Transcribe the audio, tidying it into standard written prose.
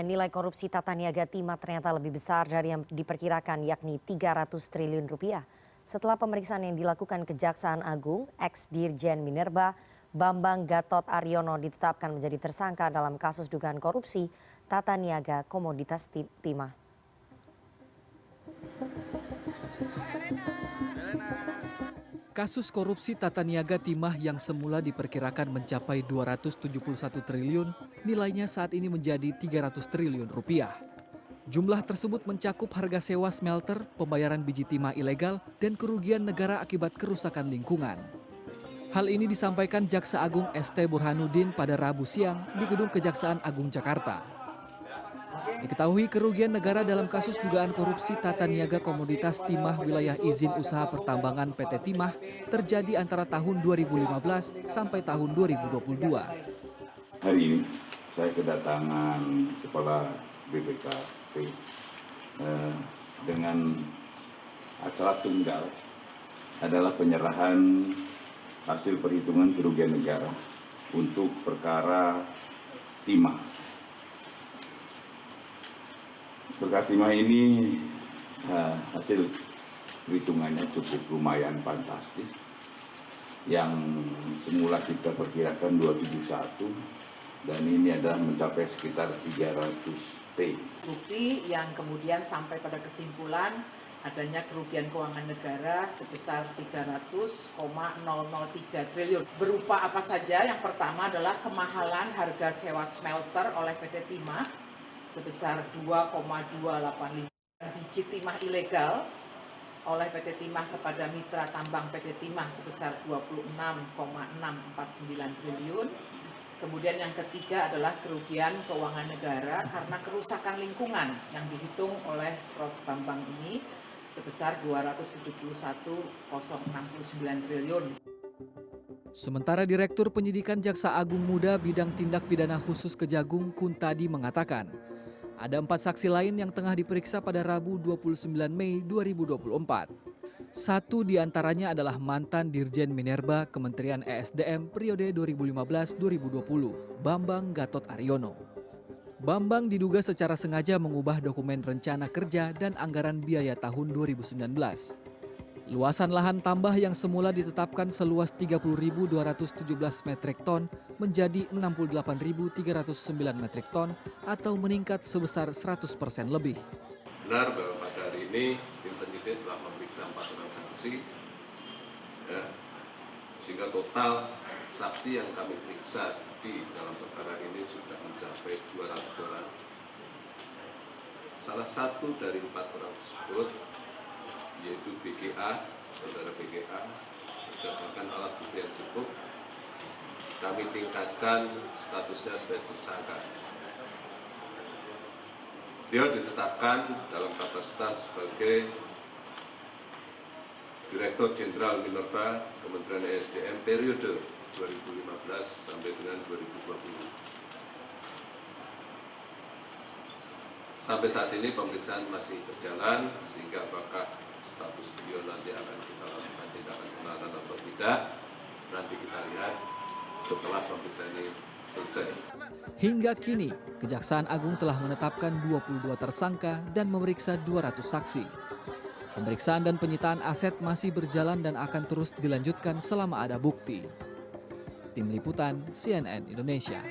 Nilai korupsi Tata Niaga Timah ternyata lebih besar dari yang diperkirakan, yakni 300 triliun rupiah. Setelah pemeriksaan yang dilakukan Kejaksaan Agung, ex-Dirjen Minerba Bambang Gatot Aryono ditetapkan menjadi tersangka dalam kasus dugaan korupsi Tata Niaga Komoditas Timah. Kasus korupsi Tata Niaga Timah yang semula diperkirakan mencapai 271 triliun, nilainya saat ini menjadi 300 triliun rupiah. Jumlah tersebut mencakup harga sewa smelter, pembayaran biji timah ilegal, dan kerugian negara akibat kerusakan lingkungan. Hal ini disampaikan Jaksa Agung ST Burhanuddin pada Rabu siang di Gedung Kejaksaan Agung Jakarta. Diketahui kerugian negara dalam kasus dugaan korupsi Tata Niaga Komoditas Timah wilayah izin usaha pertambangan PT Timah terjadi antara tahun 2015 sampai tahun 2022. Hari ini saya kedatangan Kepala BPKP dengan acara tunggal adalah penyerahan hasil perhitungan kerugian negara untuk perkara timah. Perkara timah ini hasil perhitungannya cukup lumayan fantastis. Yang semula kita perkirakan 271 dan ini adalah mencapai sekitar 300 T. Bukti yang kemudian sampai pada kesimpulan adanya kerugian keuangan negara sebesar 300,003 triliun. Berupa apa saja? Yang pertama adalah kemahalan harga sewa smelter oleh PT Timah sebesar 2,285 biji timah ilegal oleh PT Timah kepada mitra tambang PT Timah sebesar 26,649 triliun. Kemudian yang ketiga adalah kerugian keuangan negara karena kerusakan lingkungan yang dihitung oleh Prof. Bambang ini sebesar 271,069 triliun. Sementara Direktur Penyidikan Jaksa Agung Muda Bidang Tindak Pidana Khusus Kejagung Kuntadi mengatakan, ada 4 saksi lain yang tengah diperiksa pada Rabu 29 Mei 2024. Satu di antaranya adalah mantan Dirjen Minerba Kementerian ESDM periode 2015-2020, Bambang Gatot Aryono. Bambang diduga secara sengaja mengubah dokumen rencana kerja dan anggaran biaya tahun 2019. Luasan lahan tambah yang semula ditetapkan seluas 30.217 metrik ton menjadi 68.309 metrik ton atau meningkat sebesar 100% lebih. Benar bahwa pada hari ini tim penyidik telah memeriksa 4 orang saksi, sehingga total saksi yang kami periksa di dalam perkara ini sudah mencapai 200 orang. Salah satu dari 4 orang tersebut yaitu BGA, saudara BGA, berdasarkan alat bukti yang cukup, kami tingkatkan statusnya sebagai tersangka. Beliau ditetapkan dalam kapasitas sebagai Direktur Jenderal Minerba Kementerian ESDM periode 2015 sampai dengan 2020. Sampai saat ini pemeriksaan masih berjalan, sehingga apakah status beliau nanti akan kita lakukan tindakan penahanan atau tidak, nanti kita lihat setelah pemeriksaan ini selesai. Hingga kini, Kejaksaan Agung telah menetapkan 22 tersangka dan memeriksa 200 saksi. Pemeriksaan dan penyitaan aset masih berjalan dan akan terus dilanjutkan selama ada bukti. Tim Liputan CNN Indonesia.